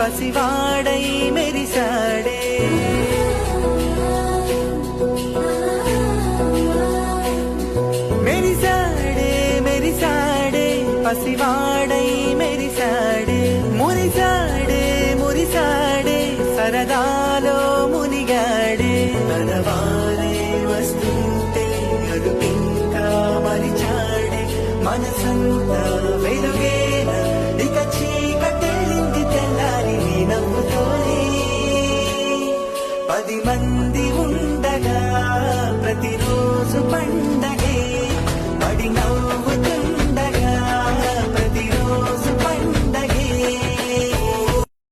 పసివాడై మెరిసాడే. మెరిసాడే మెరిసాడే పసివాడై మెరిసాడే. మురిసాడే మురిసాడే సరదాలో మునిగాడే. తనవారే వస్తుంటే అడుగింకా మరిచాడే. మనసంతా వెలుగేన ఇక చీకటెళ్ళింది తెల్లారి నవ్వుతోనే. 10 మంది ఉండగా ప్రతిరోజు పండగ.